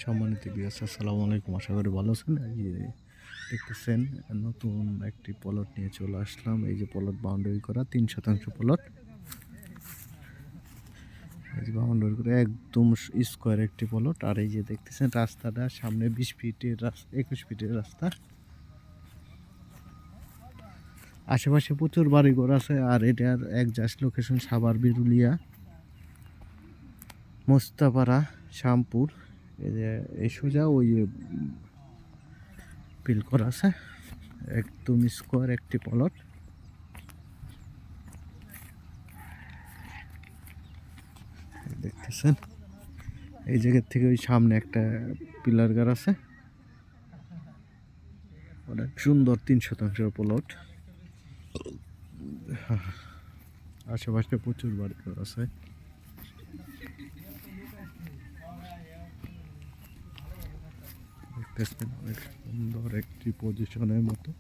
সম্মানিত ভিউয়ার্স, আসসালামু আলাইকুম। আশা করি ভালো আছেন। এই যে দেখতেছেন, নতুন একটি প্লট নিয়ে চলে আসলাম। এই যে প্লট বাউন্ডারি করা ৩ শতাংশ প্লট। এই যে বাউন্ডারি করে একদম স্কোয়ার একটি প্লট। আর এই যে দেখতেছেন রাস্তাটা সামনে ২০ ফিটের রাস্তা, ২১ ফিটের রাস্তা। আশেপাশে প্রচুর বাড়িঘর আছে। আর এটার একজাস্ট লোকেশন সাভার, বিরুলিয়া, মোস্তাপাড়া, শ্যামপুর। এই যে এই সোজা ওই পিল করা আছে, একদম স্কোয়ার একটি প্লট। দেখতেছেন এই জায়গার থেকে ওই সামনে একটা পিলার গার আছে, অনেক সুন্দর ৩ শতাংশের প্লট। আশেপাশে প্রচুর বাড়িঘর আছে। দেখতেছেন অনেক সুন্দর একটি পজিশনের মতো।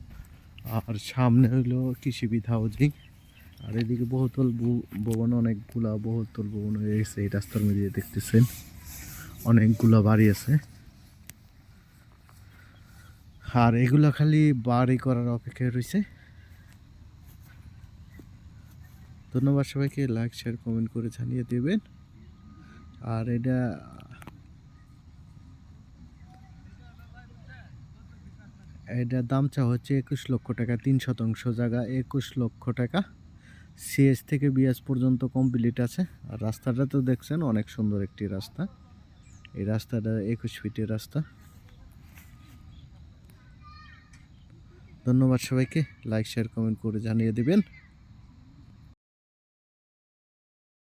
আর সামনে হইলো কৃষিবিদ হাউজিং। আর এদিকে বহুতল ভবন, অনেকগুলা বহুতল ভবন হয়ে গেছে। এই রাস্তার মধ্যে দেখতেছেন অনেকগুলা বাড়ি আছে। আর এগুলা খালি বাড়ি করার অপেক্ষায় রয়েছে। ধন্যবাদ সবাইকে, লাইক শেয়ার কমেন্ট করে জানিয়ে দেবেন। আর এটা দাম চা হচ্ছে ২১ লক্ষ টাকা। ৩ শতাংশ জায়গা, ২১ লক্ষ টাকা। সিএস থেকে বিএস পর্যন্ত কমপ্লিট আছে। আর রাস্তাটা তো দেখছেন অনেক সুন্দর একটি রাস্তা। এই রাস্তাটা ২১ ফিটের রাস্তা। ধন্যবাদ সবাইকে, লাইক শেয়ার কমেন্ট করে জানিয়ে দেবেন।